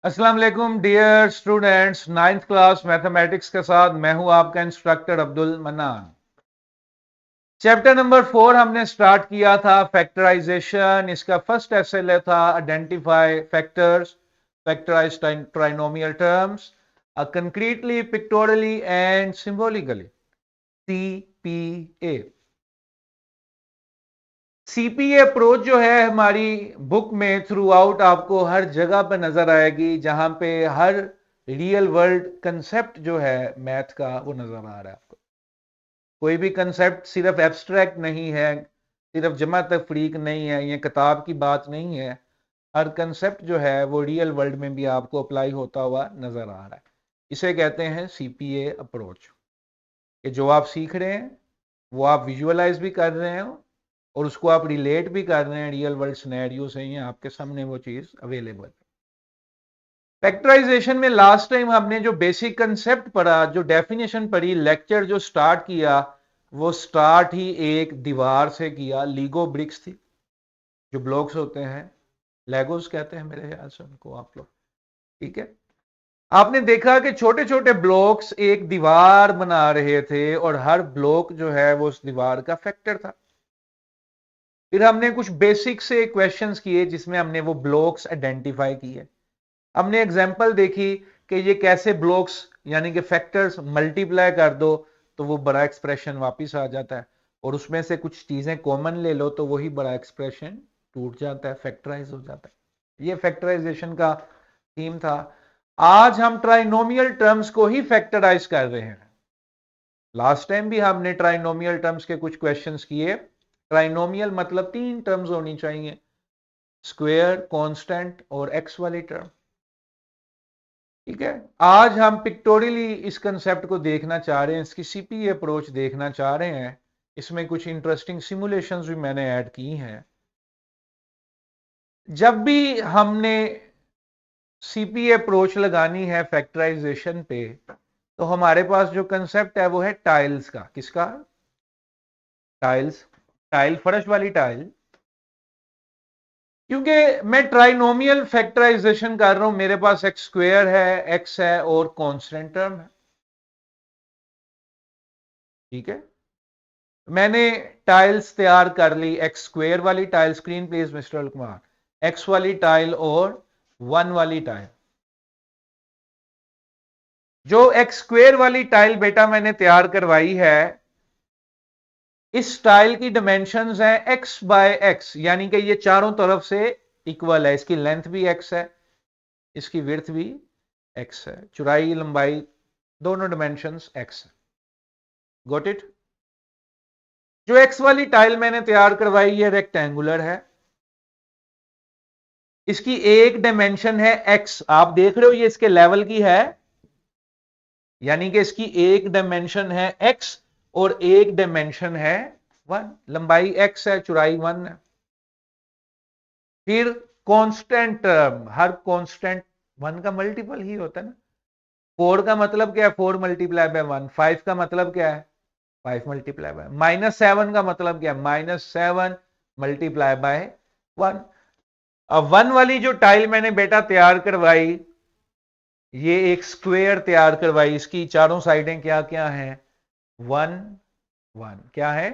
अस्सलाम वालेकुम dear students, 9th class mathematics के साथ मैं हूं आपका instructor Abdul Mannan. Chapter number 4 हमने स्टार्ट किया था फैक्टराइजेशन। इसका फर्स्ट एसएलए था identify factors, factorise trinomial terms concretely, pictorially and symbolically, CPA. CPA approach जो है हमारी बुक में थ्रू आउट आपको हर जगह पर नजर आएगी, जहां पे हर रियल वर्ल्ड कंसेप्ट जो है मैथ का वो नजर आ रहा है आपको। कोई भी कंसेप्ट सिर्फ एब्स्ट्रैक्ट नहीं है, सिर्फ जमा तफरीक नहीं है, ये किताब की बात नहीं है। हर कंसेप्ट जो है वो रियल वर्ल्ड में भी आपको अप्लाई होता हुआ नजर आ रहा है। इसे कहते हैं सीपीए अप्रोच, कि जो आप सीख रहे हैं वो आप विजुअलाइज भी कर रहे हो और उसको आप रिलेट भी कर रहे हैं रियल वर्ल्ड सिनेरियो से। ही आपके सामने वो चीज अवेलेबल है। फैक्टराइजेशन में लास्ट टाइम हमने जो बेसिक कंसेप्ट पढ़ा, जो डेफिनेशन पढ़ी, लेक्चर जो स्टार्ट किया, वो स्टार्ट ही एक दीवार से किया। लीगो ब्रिक्स थी, जो ब्लॉक्स होते हैं, लेगोस कहते हैं मेरे ख्याल से उनको आप लोग, ठीक है। आपने देखा कि छोटे छोटे ब्लॉक्स एक दीवार बना रहे थे और हर ब्लॉक जो है वो उस दीवार का फैक्टर था। फिर हमने कुछ बेसिक से क्वेश्चंस किए जिसमें हमने वो ब्लॉक्स आइडेंटिफाई किए। हमने एग्जांपल देखी कि ये कैसे ब्लॉक्स यानी कि फैक्टर्स मल्टीप्लाई कर दो तो वो बड़ा एक्सप्रेशन वापस आ जाता है, और उसमें से कुछ चीजें कॉमन ले लो तो वही बड़ा एक्सप्रेशन टूट जाता है, फैक्टराइज हो जाता है। ये फैक्टराइजेशन का थीम था। आज हम ट्राइनोमियल टर्म्स को ही फैक्टराइज कर रहे हैं। लास्ट टाइम भी हमने ट्राइनोमियल टर्म्स के कुछ क्वेश्चंस किए। ट्राइनोमियल मतलब 3 टर्म्स होनी चाहिए, स्क्वायर, कांस्टेंट और एक्स वाली टर्म, ठीक है। आज हम पिक्टोरियली इस कंसेप्ट को देखना चाह रहे हैं, इसकी सीपीए अप्रोच देखना चाह रहे हैं। इसमें कुछ इंटरेस्टिंग सिमुलेशंस भी मैंने ऐड की हैं। जब भी हमने सीपीए अप्रोच लगानी है फैक्टराइजेशन पे, तो हमारे पास जो कंसेप्ट है वो है टाइल्स का। किसका? टाइल्स। टाइल, फर्श वाली टाइल। क्योंकि मैं ट्राइनोमियल फैक्टराइजेशन कर रहा हूं, मेरे पास एक्स स्क्वेयर है, एक्स है और कांस्टेंट टर्म है, ठीक है। मैंने टाइल्स तैयार कर ली, एक्स स्क्वेयर वाली tile, screen please mister Kumar, x वाली टाइल और 1 वाली टाइल। जो एक्स स्क्वेयर वाली टाइल बेटा मैंने तैयार करवाई है, इस टाइल की डायमेंशंस है एक्स बाय एक्स, यानी कि ये चारों तरफ से इक्वल है। इसकी लेंथ भी एक्स है, इसकी विड्थ भी एक्स है, चौड़ाई लंबाई दोनों डायमेंशंस एक्स है। Got it? जो एक्स वाली टाइल मैंने तैयार करवाई ये रेक्टेंगुलर है, इसकी एक डायमेंशन है एक्स। आप देख रहे हो ये इसके लेवल की है, यानी कि इसकी एक डायमेंशन है एक्स और एक डायमेंशन है 1। लंबाई एक्स है, चौड़ाई 1 है। फिर कांस्टेंट टर्म, हर कांस्टेंट 1 का मल्टीपल ही होता है ना। 4 का मतलब क्या है? 4 मल्टीप्लाई बाय 1। 5 का मतलब क्या है? 5 मल्टीप्लाई बाय। -7 का मतलब क्या है? -7 मल्टीप्लाई बाय 1। अब 1 वाली जो टाइल मैंने बेटा तैयार करवाई, ये एक स्क्वायर तैयार करवाई, इसकी चारों साइडें क्या क्या हैं? 1 1 क्या है?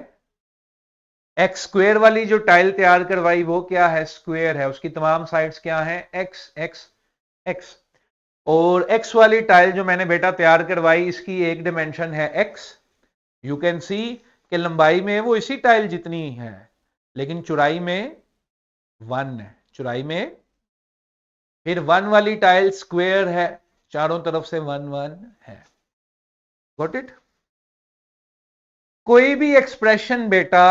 एक्स स्क्वायर वाली जो टाइल तैयार करवाई वो क्या है? स्क्वायर है। उसकी तमाम साइड्स क्या हैं? X x x. और एक्स वाली टाइल जो मैंने बेटा तैयार करवाई, इसकी एक डायमेंशन है एक्स। यू कैन सी कि लंबाई में वो इसी टाइल जितनी है, लेकिन चौड़ाई में 1 है, चौड़ाई में। फिर 1 वाली टाइल स्क्वायर है, चारों तरफ से 1 1 है। Got it? कोई भी एक्सप्रेशन बेटा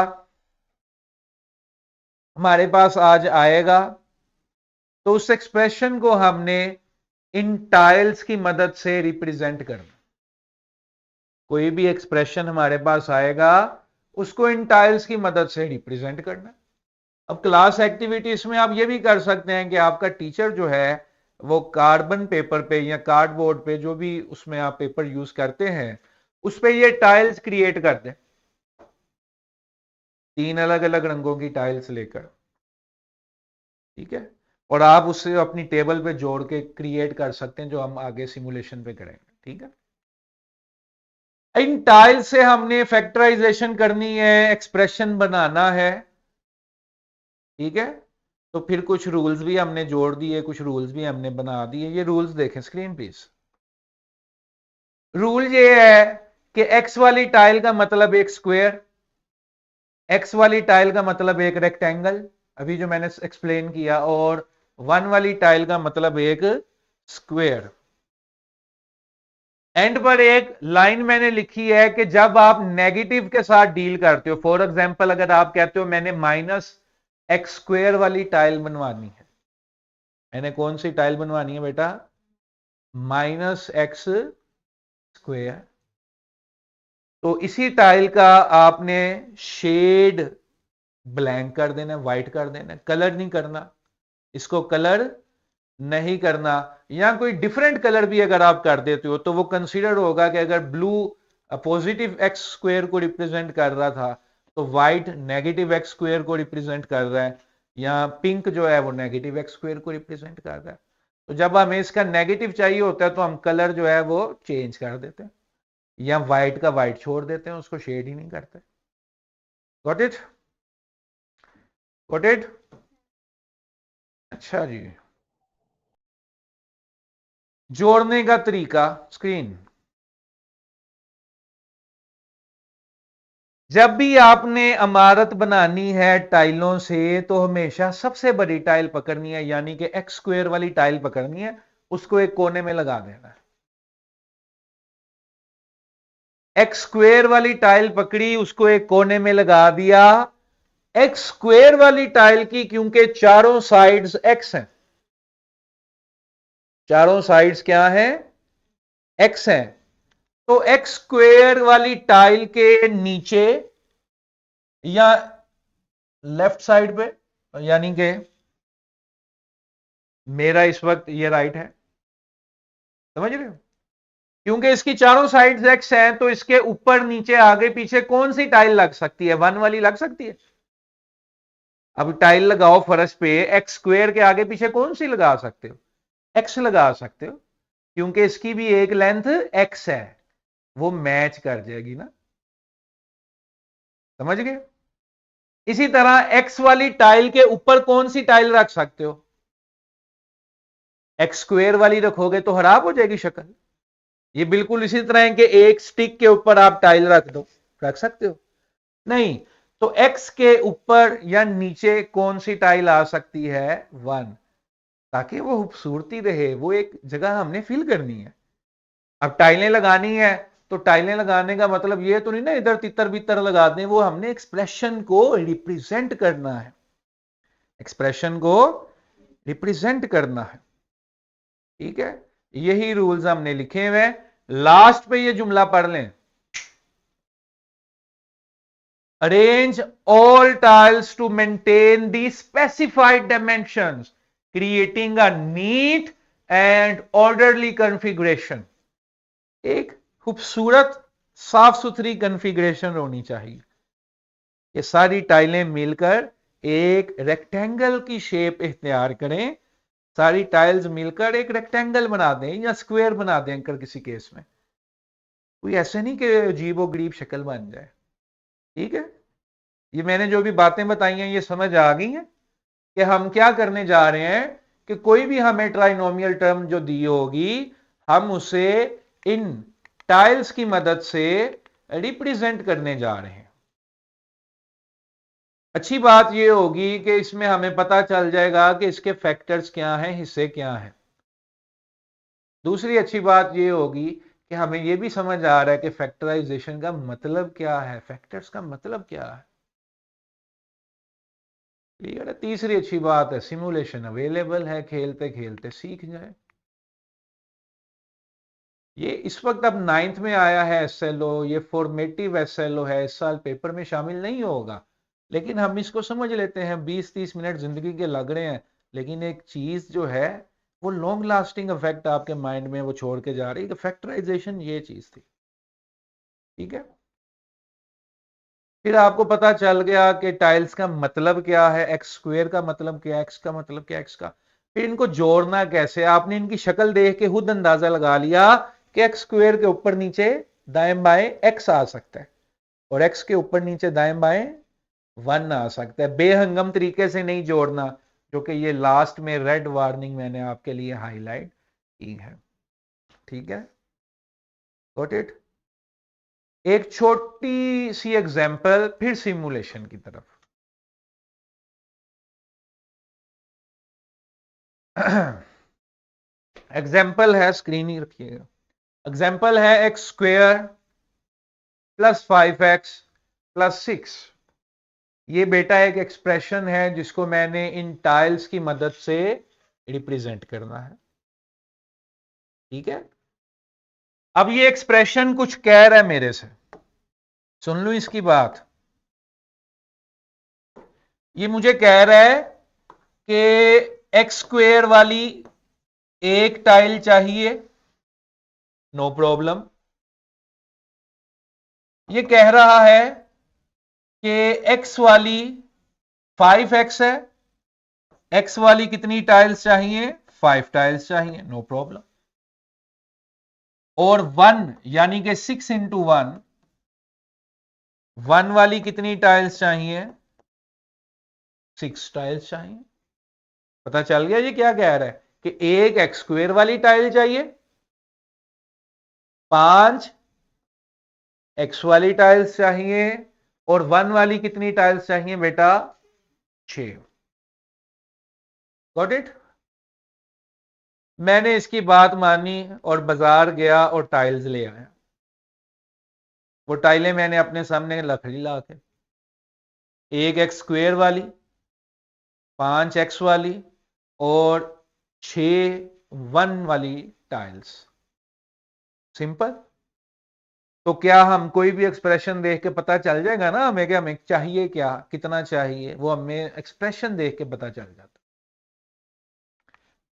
हमारे पास आज आएगा तो उस एक्सप्रेशन को हमने इन टाइल्स की मदद से रिप्रेजेंट करना। कोई भी एक्सप्रेशन हमारे पास आएगा उसको इन टाइल्स की मदद से रिप्रेजेंट करना। अब क्लास एक्टिविटीज में आप ये भी कर सकते हैं कि आपका टीचर जो है वो कार्बन पेपर पे या कार्डबोर्ड पे, जो भी उसमें आप पेपर यूज करते हैं, उस पे ये टाइल्स क्रिएट कर दें, 3 अलग अलग रंगों की टाइल्स लेकर, ठीक है। और आप उससे अपनी टेबल पे जोड़ के क्रिएट कर सकते हैं, जो हम आगे सिमुलेशन पे करेंगे। ठीक है, इन टाइल से हमने फैक्टराइजेशन करनी है, एक्सप्रेशन बनाना है। ठीक है, तो फिर कुछ रूल्स भी हमने जोड़ दिए, कुछ रूल्स भी हमने बना दिए। ये रूल्स देखें स्क्रीन प्लीज। रूल ये है कि एक्स वाली टाइल का मतलब एक स्क्वायर, एक्स वाली टाइल का मतलब एक रेक्टेंगल, अभी जो मैंने एक्सप्लेन किया, और वन वाली टाइल का मतलब एक स्क्वायर। एंड पर एक लाइन मैंने लिखी है कि जब आप नेगेटिव के साथ डील करते हो, फॉर एग्जांपल अगर आप कहते हो मैंने -x² वाली टाइल बनवानी है, मैंने कौन सी टाइल बनवानी है बेटा, -x², तो इसी टाइल का आपने शेड ब्लैंक कर देना, व्हाइट कर देना, कलर नहीं करना, इसको कलर नहीं करना। या कोई डिफरेंट कलर भी अगर आप कर देते हो तो वो कंसीडर होगा कि अगर ब्लू पॉजिटिव x² को रिप्रेजेंट कर रहा था, तो व्हाइट नेगेटिव x² को रिप्रेजेंट कर रहा है, या पिंक जो है वो नेगेटिव x² को रिप्रेजेंट कर रहा है। तो जब हमें इसका नेगेटिव चाहिए होता है तो हम कलर जो है वो चेंज कर देते हैं, या व्हाइट का व्हाइट छोड़ देते हैं, उसको शेड ही नहीं करते। Got it, got it. अच्छा जी, जोड़ने का तरीका स्क्रीन। जब भी आपने इमारत बनानी है टाइलों से, तो हमेशा सबसे बड़ी टाइल पकड़नी है, यानी कि x² वाली टाइल पकड़नी है, उसको एक कोने में लगा देना है। x² वाली टाइल पकड़ी, उसको एक कोने में लगा दिया। x² वाली टाइल की क्योंकि चारों साइड्स x हैं, चारों साइड्स क्या है, x हैं, तो x² वाली टाइल के नीचे या लेफ्ट साइड पे, यानी कि मेरा इस वक्त ये राइट है, समझ रहे हो, क्योंकि इसकी चारों साइड्स एक्स हैं, तो इसके ऊपर नीचे आगे पीछे कौन सी टाइल लग सकती है, वन वाली लग सकती है। अब टाइल लगाओ फर्श पे, x² के आगे पीछे कौन सी लगा सकते हो, x लगा सकते हो, क्योंकि इसकी भी एक लेंथ x है, वो मैच कर जाएगी ना, समझ गए। इसी तरह x वाली टाइल के ऊपर कौन सी टाइल रख सकते हो, x² वाली रखोगे तो खराब हो जाएगी शक्ल। ये बिल्कुल इसी तरह है कि एक स्टिक के ऊपर आप टाइल रख दो, रख सकते हो नहीं। तो x के ऊपर या नीचे कौन सी टाइल आ सकती है, वन, ताकि वो खूबसूरती रहे, वो एक जगह हमने फिल करनी है। अब टाइलें लगानी है, तो टाइलें लगाने का मतलब ये तो नहीं ना इधर तितर बितर लगा दें, वो हमने एक्सप्रेशन को रिप्रेजेंट करना है, एक्सप्रेशन को रिप्रेजेंट करना है। ठीक है, यही रूल्स हमने लिखे हुए हैं। लास्ट पे ये जुमला पढ़ लें, arrange all tiles to maintain the specified dimensions, creating a neat and orderly configuration। एक खूबसूरत साफ सुथरी कॉन्फ़िगरेशन होनी चाहिए। ये सारी टाइलें मिलकर एक रेक्टेंगल की शेप इख्तियार करें, सारी टाइल्स मिलकर एक रेक्टेंगल बना दें या स्क्वायर बना दें अगर किसी केस में, कोई ऐसे नहीं कि अजीबो गरीब शक्ल बन जाए। ठीक है, ये मैंने जो भी बातें बताई हैं ये समझ आ गई हैं कि हम क्या करने जा रहे हैं, कि कोई भी हमें ट्राइनोमियल टर्म जो दी होगी, हम उसे इन टाइल्स की मदद से रिप्रेजेंट करने जा रहे हैं। अच्छी बात यह होगी कि इसमें हमें पता चल जाएगा कि इसके फैक्टर्स क्या हैं, हिस्से क्या हैं। दूसरी अच्छी बात यह होगी कि हमें यह भी समझ आ रहा है कि फैक्टराइजेशन का मतलब क्या है, फैक्टर्स का मतलब क्या है। क्लियर है। तीसरी अच्छी बात है, सिमुलेशन अवेलेबल है, खेलते खेलते सीख जाए। ये इस वक्त अब 9th में आया है एसएलओ, ये फॉर्मेटिव एसएलओ है, इस साल पेपर में शामिल नहीं होगा, लेकिन हम इसको समझ लेते हैं। 20-30 मिनट जिंदगी के लग रहे हैं, लेकिन एक चीज जो है वो लॉन्ग लास्टिंग इफेक्ट आपके माइंड में वो छोड़ के जा रही है कि फैक्टराइजेशन ये चीज थी। ठीक है, फिर आपको पता चल गया कि टाइल्स का मतलब क्या है, x² का मतलब क्या है, x का मतलब क्या है, x का फिर इनको जोड़ना कैसे, आपने इनकी शक्ल देख के खुद अंदाजा लगा लिया कि एक्स स्क्वायर के ऊपर नीचे दाएं बाएं एक्स आ सकता है और एक्स के ऊपर नीचे दाएं बाएं 1 आ सकता है। बेहंगम तरीके से नहीं जोड़ना, जो कि ये लास्ट में रेड वार्निंग मैंने आपके लिए हाईलाइट की है। ठीक है, गॉट इट। एक छोटी सी एग्जांपल फिर सिमुलेशन की तरफ। एग्जाम्पल है, स्क्रीन ही रखिएगा। एग्जाम्पल है x square plus 5x plus 6। ये बेटा एक एक्सप्रेशन है जिसको मैंने इन टाइल्स की मदद से रिप्रेजेंट करना है। ठीक है, अब ये एक्सप्रेशन कुछ कह रहा है मेरे से, सुन लो इसकी बात। ये मुझे कह रहा है कि एक्स स्क्वेयर वाली एक टाइल चाहिए, नो प्रॉब्लम। ये कह रहा है कि एक्स वाली 5x है, एक्स वाली कितनी टाइल्स चाहिए, 5 टाइल्स चाहिए, नो प्रॉब्लम। और 1 यानी कि 6 इंटू 1, 1 वाली कितनी टाइल्स चाहिए, 6 टाइल्स चाहिए। पता चल गया ये क्या कह रहा है कि एक एक्स स्क्वेयर वाली टाइल चाहिए, 5 एक्स वाली टाइल्स चाहिए और 1 वाली कितनी टाइल्स चाहिए बेटा, 6। Got it. मैंने इसकी बात मानी और बाजार गया और टाइल्स ले आया। वो टाइलें मैंने अपने सामने लकड़ी ला के, एक एक्स स्क्वेयर वाली, 5 एक्स वाली और 6 1 वाली टाइल्स। सिंपल। तो क्या हम कोई भी एक्सप्रेशन देख के पता चल जाएगा ना हमें कि हमें चाहिए क्या, कितना चाहिए, वो हमें एक्सप्रेशन देख के पता चल जाता।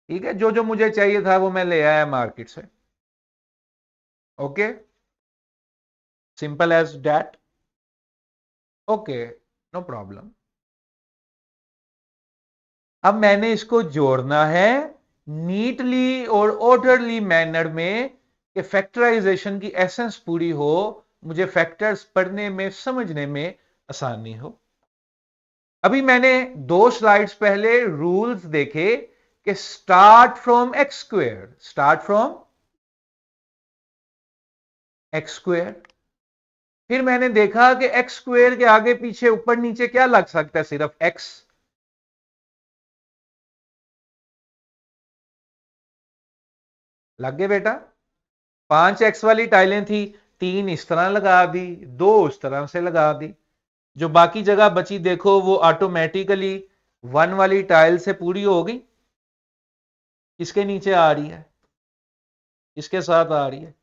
ठीक है, जो जो मुझे चाहिए था वो मैं ले आया मार्केट से। Okay, simple as that. Okay, no problem. अब मैंने इसको जोड़ना है नीटली और ऑर्डरली मैनर में कि फैक्टराइजेशन की एसेंस पूरी हो, मुझे फैक्टर्स पढ़ने में समझने में आसानी हो। अभी मैंने 2 स्लाइड्स पहले रूल्स देखे कि start from x square, start from x square. फिर मैंने देखा कि एक्स स्क्वेयर के आगे पीछे ऊपर नीचे क्या लग सकता है, सिर्फ एक्स। लग गए बेटा। 5 एक्स वाली टाइलें थी, 3 इस तरह लगा दी, 2 उस तरह से लगा दी। जो बाकी जगह बची देखो वो ऑटोमेटिकली 1 वाली टाइल से पूरी हो गई। इसके नीचे आ रही है, इसके साथ आ रही है।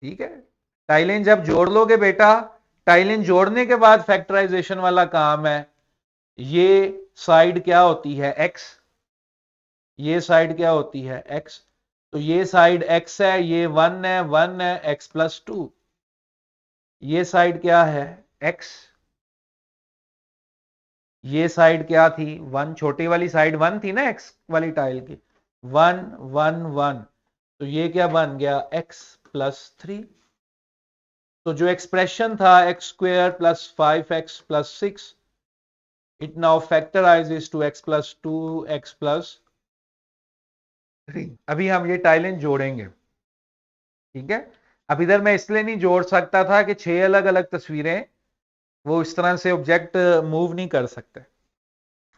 ठीक है, टाइलें जब जोड़ लोगे बेटा, टाइलें जोड़ने के बाद फैक्टराइजेशन वाला काम है। ये साइड क्या होती है, एक्स। ये साइड क्या होती है, एक्स। तो ये साइड एक्स है, ये 1 है, 1 है, एक्स प्लस 2। ये साइड क्या है, एक्स। ये साइड क्या थी, 1, छोटी वाली साइड 1 थी ना एक्स वाली टाइल की, 1 1 1। तो ये क्या बन गया, एक्स प्लस 3। तो जो एक्सप्रेशन था x square plus 5x plus 6, it now factorises to x plus 2 x plus 3। अभी हम ये टाइलें जोड़ेंगे। ठीक है, अब इधर मैं इसलिए नहीं जोड़ सकता था कि 6 अलग अलग तस्वीरें, वो इस तरह से ऑब्जेक्ट मूव नहीं कर सकते।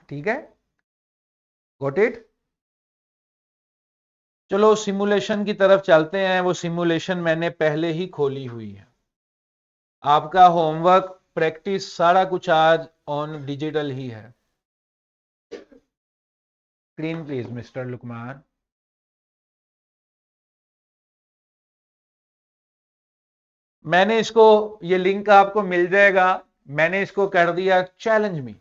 ठीक है, गॉट इट। चलो सिमुलेशन की तरफ चलते हैं। वो सिमुलेशन मैंने पहले ही खोली हुई है। आपका होमवर्क, प्रैक्टिस, सारा कुछ आज ऑन डिजिटल ही है। Screen please mister Lukman. मैंने इसको, ये लिंक आपको मिल जाएगा, मैंने इसको कर दिया challenge me.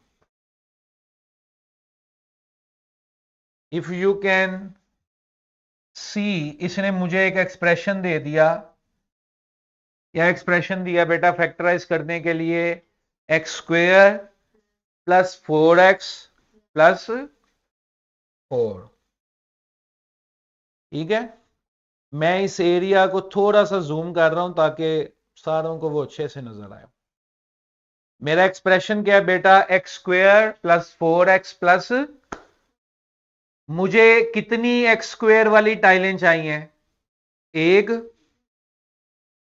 If you can see, इसने मुझे एक एक्सप्रेशन दे दिया। यह एक्सप्रेशन दिया बेटा फैक्टराइज करने के लिए, एक्स स्क्वेयर प्लस 4x +4। ठीक है, मैं इस एरिया को थोड़ा सा जूम कर रहा हूं ताकि सारों को वो अच्छे से नजर आए। मेरा एक्सप्रेशन क्या है बेटा, x² + 4x प्लस, मुझे कितनी x² वाली टाइलें चाहिए? एक।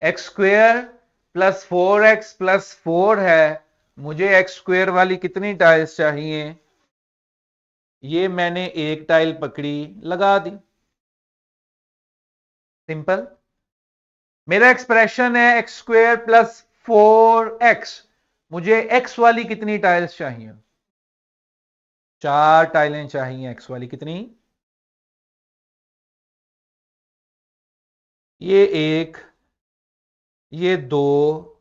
x² + 4x + 4 है, मुझे x² वाली कितनी टाइल्स चाहिए? ये मैंने एक टाइल पकड़ी, लगा दी। सिंपल। मेरा एक्सप्रेशन है x² + 4x, मुझे x वाली कितनी टाइल्स चाहिए? 4 टाइलें चाहिए x वाली। कितनी? ये 1, ये 2,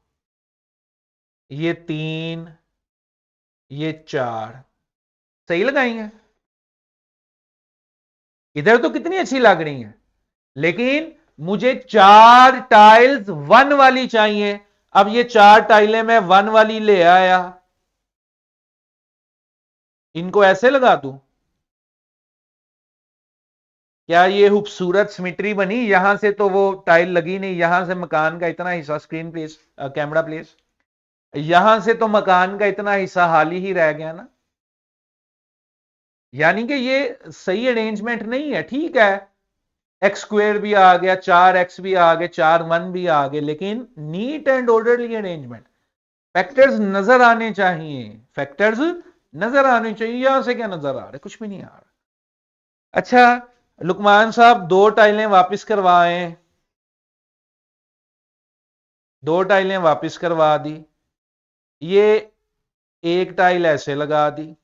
ये 3, ये 4। सही लगाई है? इधर तो कितनी अच्छी लग रही है, लेकिन मुझे 4 टाइल्स 1 वाली चाहिए। अब ये 4 टाइलें मैं 1 वाली ले आया, इनको ऐसे लगा दूं, क्या ये खूबसूरत सिमेट्री बनी? यहां से तो वो टाइल लगी नहीं, यहां से मकान का इतना हिस्सा, स्क्रीन प्लीज, कैमरा प्लीज, यहां से तो मकान का इतना हिस्सा खाली ही रह गया ना। यानी कि ये सही अरेंजमेंट नहीं है। ठीक है, x² भी आ गया, 4x भी आ गए, 4 1 भी आ गए, लेकिन neat and orderly arrangement. Factors नजर आने चाहिए, फैक्टर्स नजर आने चाहिए। यहां से क्या नजर आ रहा है? कुछ भी नहीं आ रहा। अच्छा, लुकमान साहब 2 टाइलें वापस करवाएं, 2 टाइलें वापस करवा दी। ये एक टाइल ऐसे लगा दी,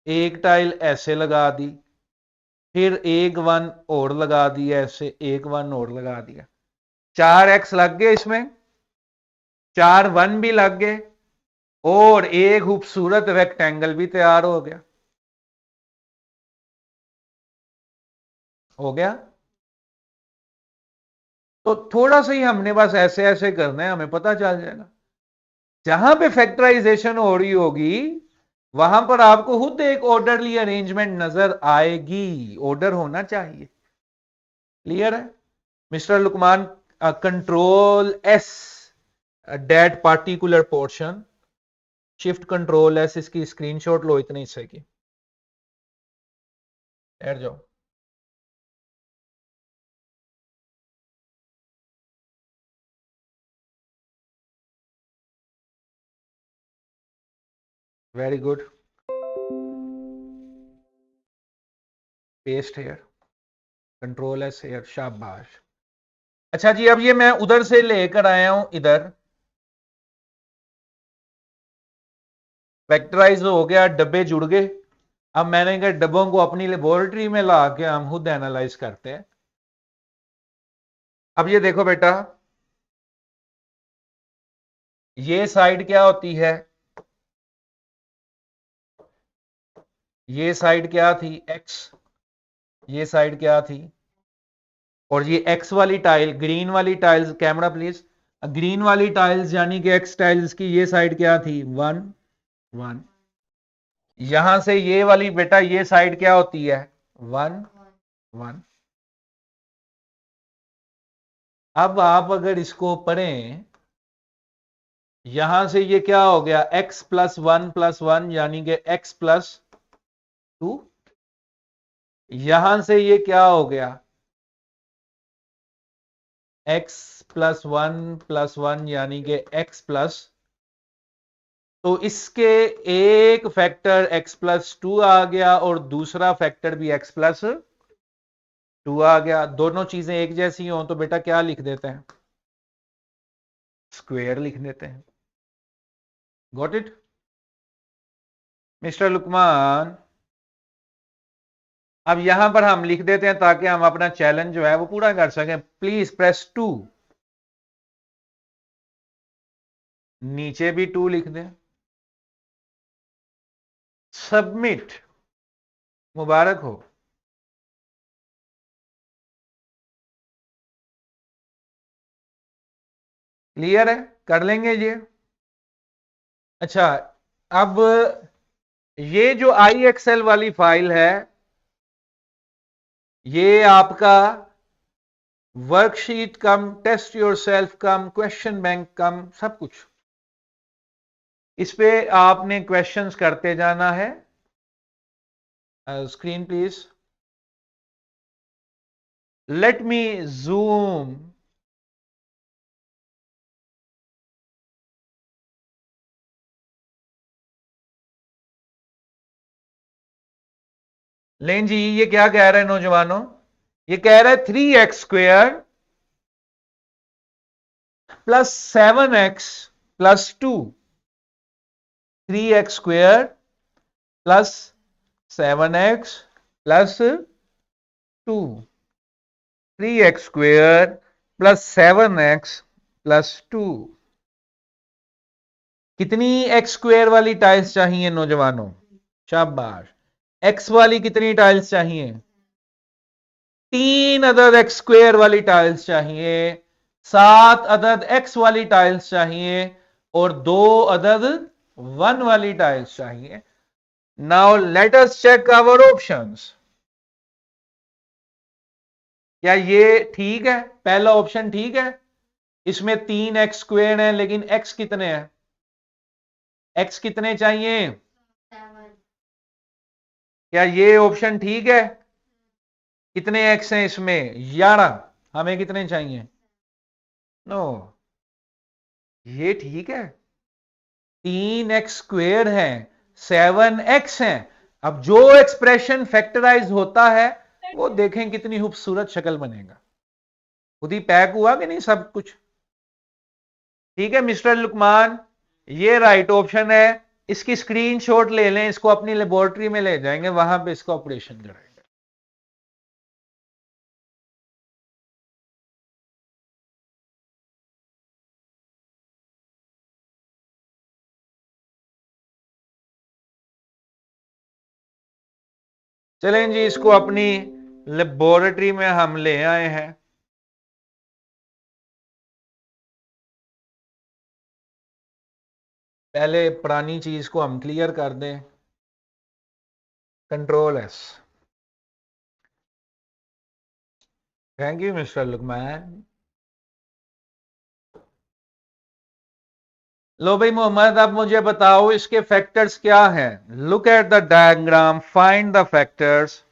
एक टाइल ऐसे लगा दी, फिर एक 1 और लगा दिया, ऐसे एक 1 और लगा दिया। 4x लग गए इसमें, 4 1 भी लग गए, और एक खूबसूरत रेक्टेंगल भी तैयार हो गया। हो गया। तो थोड़ा सा ही हमने बस ऐसे ऐसे करना है, हमें पता चल जाएगा। जहां पे फैक्टराइजेशन हो रही होगी वहां पर आपको खुद एक ऑर्डरली अरेंजमेंट नजर आएगी। ऑर्डर होना चाहिए। क्लियर है mister Lukman? Control S, that particular portion, Shift Control S, इसकी स्क्रीनशॉट लो इतने हिस्से की, ठहर जाओ। Very good. Paste here, control S here, शाबाश। अच्छा जी, अब ये मैं उधर से लेकर आया हूं इधर, फैक्टराइज हो गया, डब्बे जुड़ गए। अब मैंने कहा डब्बों को अपनी लेबोरेटरी में ला के हम खुद एनालाइज करते हैं। अब ये देखो बेटा, ये साइड क्या होती है? ये साइड क्या थी? x। ये साइड क्या थी? और ये x वाली टाइल, ग्रीन वाली टाइल्स, कैमरा प्लीज, ग्रीन वाली टाइल्स यानी कि x टाइल्स की ये साइड क्या थी? 1 1। यहां से ये वाली बेटा ये साइड क्या होती है? 1 1। अब आप अगर इसको पढ़ें, यहां से ये क्या हो गया? x + 1 + 1 यानी कि x + 2। यहां से ये क्या हो गया? x + 1 + 1 यानी कि x +, तो इसके एक फैक्टर x + 2 आ गया और दूसरा फैक्टर भी x + 2 आ गया। दोनों चीजें एक जैसी हो तो बेटा क्या लिख देते हैं? स्क्वायर लिख देते हैं। Got it mister Lukman? अब यहां पर हम लिख देते हैं ताकि हम अपना चैलेंज जो है वो पूरा कर सकें। Please press 2। नीचे भी 2 लिख दें। सबमिट। मुबारक हो। क्लियर है? कर लेंगे ये? अच्छा, अब ये जो IXL वाली फाइल है, ये आपका वर्कशीट कम टेस्ट योरसेल्फ कम क्वेश्चन बैंक कम सब कुछ, इस पे आपने क्वेश्चंस करते जाना है। Screen please, let me zoom. लें जी, ये क्या कह रहे हैं नौजवानों? ये कह रहा है 3x² plus 7x plus 2। 3x² plus 7x plus 2। 3x² plus 7x plus 2। कितनी x² वाली टाइल्स चाहिए नौजवानों? शाबाश। x वाली कितनी टाइल्स चाहिए? 3 अदद x² वाली टाइल्स चाहिए, 7 अदद x वाली टाइल्स चाहिए और 2 अदद 1 वाली टाइल्स चाहिए। Now let us check our options. क्या ये ठीक है? पहला ऑप्शन ठीक है, इसमें 3x² है लेकिन x कितने हैं? x कितने चाहिए? क्या ये ऑप्शन ठीक है? कितने x हैं इसमें? 11। हमें कितने चाहिए? नो, ये ठीक है। 3x² है, 7x है। अब जो एक्सप्रेशन फैक्टराइज होता है वो देखें कितनी खूबसूरत शक्ल बनेगा। खुद ही पैक हुआ कि नहीं सब कुछ? ठीक है मिस्टर लुकमान, ये राइट ऑप्शन है। इसकी स्क्रीनशॉट ले लें, इसको अपनी लेबोरेटरी में ले जाएंगे, वहां पे इसका ऑपरेशन करेंगे। चलें जी, इसको अपनी लेबोरेटरी में हम ले आए हैं। पहले पुरानी चीज को हम क्लियर कर दें। Control S। Thank you mister Luqman. लो भाई मोहम्मद, अब मुझे बताओ इसके फैक्टर्स क्या हैं? Look at the diagram, find the factors.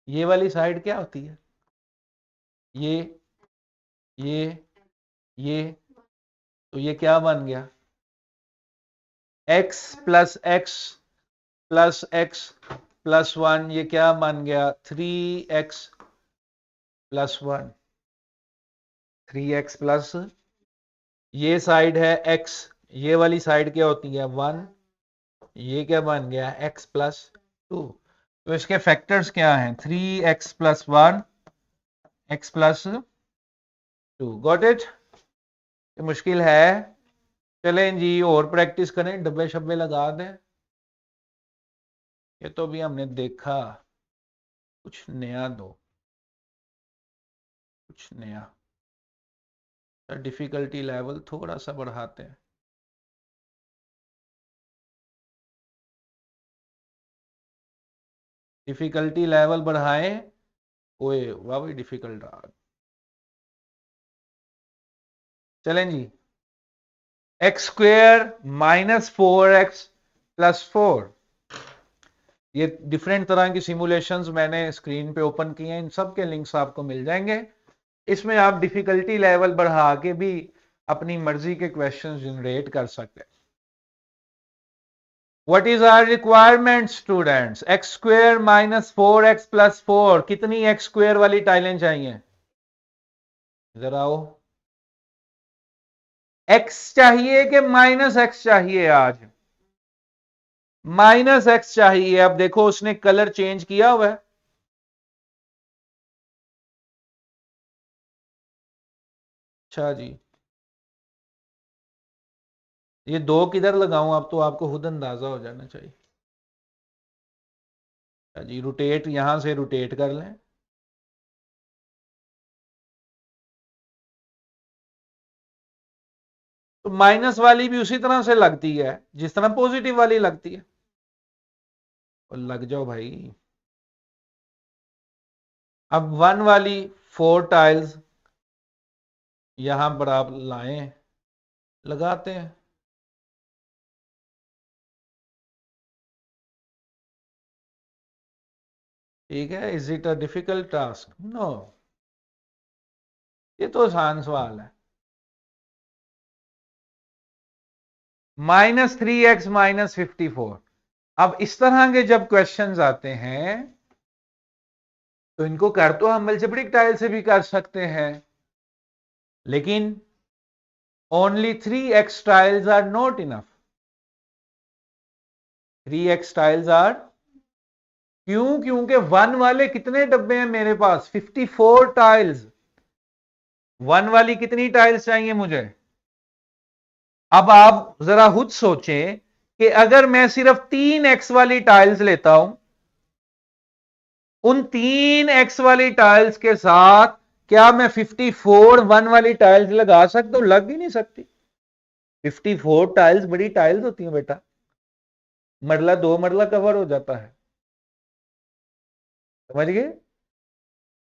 ये वाली साइड क्या होती है? ये ये ये तो ये क्या बन गया? x plus x plus x plus 1, ये क्या बन गया? 3x plus 1। 3x प्लस, ये साइड है x, ये वाली साइड क्या होती है? 1। ये क्या बन गया? x plus 2। तो इसके फैक्टर्स क्या हैं? 3x plus 1, x plus 2। Got it? ये मुश्किल है? चलें जी और प्रैक्टिस करें, डब्बे शब्बे लगा दें। ये तो भी हमने देखा, कुछ नया दो, कुछ नया। डिफिकल्टी लेवल थोड़ा सा बढ़ाते हैं। डिफिकल्टी लेवल बढ़ाएं। ओए वाह भाई, डिफिकल्ट रहा। चलें जी, x² माइनस 4x प्लस 4। ये डिफरेंट तरह की सिमुलेशंस मैंने स्क्रीन पे ओपन किए हैं, इन सब के लिंक्स आपको मिल जाएंगे। इसमें आप डिफिकल्टी लेवल बढ़ा के भी अपनी मर्जी के क्वेश्चंस जनरेट कर सकते हैं। What is our requirement students? x² minus 4x plus 4। कितनी x² वाली टाइलें चाहिए? इधर आओ। x चाहिए कि माइनस x चाहिए? आज माइनस x चाहिए। अब देखो उसने कलर चेंज किया हुआ है। अच्छा जी, ये 2 किधर लगाऊं? अब तो आपको खुद अंदाजा हो जाना चाहिए। अच्छा जी, रोटेट, यहां से रोटेट कर लें। तो माइनस वाली भी उसी तरह से लगती है जिस तरह पॉजिटिव वाली लगती है। और लग जाओ भाई। अब 1 वाली 4 टाइल्स यहां पर आप लाएं, लगाते हैं। ठीक है, is it a difficult task? No, ये तो आसान सवाल है। -3x -54। अब इस तरह के जब क्वेश्चंस आते हैं तो इनको कर तो हम अलजेब्रिक टाइल से भी कर सकते हैं, लेकिन only 3x tiles are not enough. 3x tiles are, क्यों? क्योंकि 1 वाले कितने डब्बे हैं मेरे पास? 54 टाइल्स। 1 वाली कितनी टाइल्स चाहिए मुझे? अब आप जरा खुद सोचें कि अगर मैं सिर्फ 3x वाली टाइल्स लेता हूं, उन 3x वाली टाइल्स के साथ क्या मैं 54 1 वाली टाइल्स लगा सकता हूं? लग ही नहीं सकती। 54 टाइल्स बड़ी टाइल्स होती हैं बेटा, मरला 2 मरला कवर हो जाता है। समझ गए?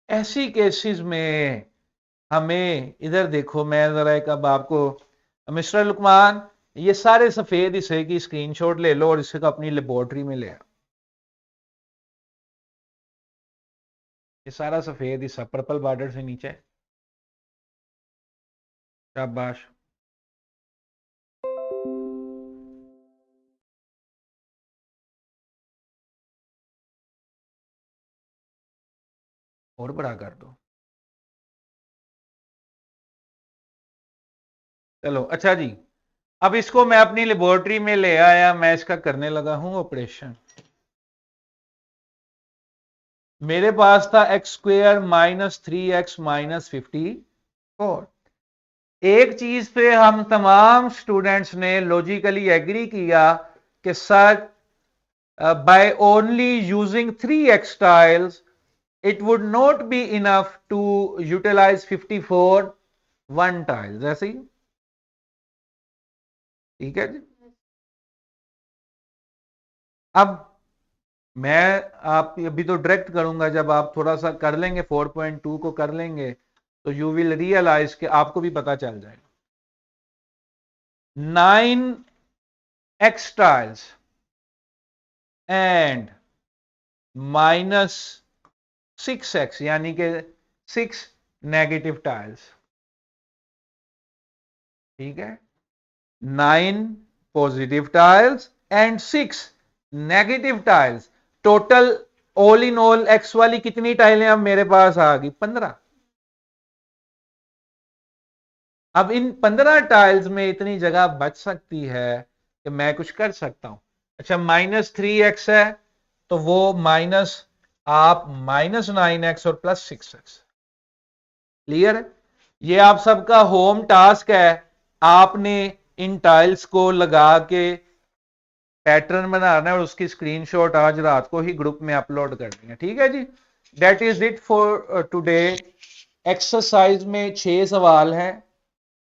ऐसी केसेस में हमें, इधर देखो, मैं जरा एक अब आपको, मिस्टर लुकमान, ये सारे सफेद हिस्से की स्क्रीनशॉट ले लो और इसे अपनी लेबोरेटरी में ले आओ। ये सारा सफेद हिस्सा पर्पल बॉर्डर से नीचे। शाबाश। और बड़ा कर दो। चलो अच्छा जी, अब इसको मैं अपनी लेबोरेटरी में ले आया, मैं इसका करने लगा हूं ऑपरेशन। मेरे पास था x² -3x -54। एक चीज पे हम तमाम स्टूडेंट्स ने लॉजिकली एग्री किया कि sir, by only using 3x tiles it would not be enough to utilize 54 1 tiles। ऐसे ही, ठीक है जी। अब मैं आप अभी तो डायरेक्ट करूंगा, जब आप थोड़ा सा कर लेंगे 4.2 को कर लेंगे तो यू विल रियलाइज कि आपको भी पता चल जाएगा। 9x टाइल्स एंड -6x, यानी कि 6 नेगेटिव टाइल्स। ठीक है, 9 positive tiles and 6 negative tiles. Total all in all x वाली कितनी टाइलें अब मेरे पास आ गई? 15। अब इन 15 टाइल्स में इतनी जगह बच सकती है कि मैं कुछ कर सकता हूं। अच्छा, -3x है तो वो माइनस, आप -9x और +6x। क्लियर है? ये आप सबका होम टास्क है। आपने इन टाइल्स को लगा के पैटर्न बनाना है और उसकी स्क्रीनशॉट आज रात को ही ग्रुप में अपलोड करनी है। ठीक है जी, that is it for today. Exercise में 6 सवाल हैं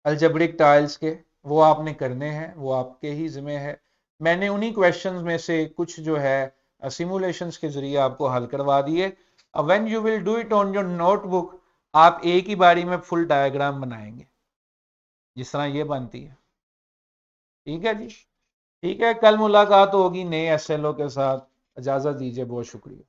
अलजेब्रिक टाइल्स के, वो आपने करने हैं, वो आपके ही जिम्मे है। मैंने उन्हीं क्वेश्चंस में से कुछ जो है सिमुलेशंस के जरिए आपको हल करवा दिए। When you will do it on your notebook, आप एक ही बारी में फुल डायग्राम बनाएंगे जिस तरह ये बनती है। ठीक है जी, ठीक है, कल मुलाकात होगी नए SLO के साथ। इजाजत दीजिए, बहुत शुक्रिया।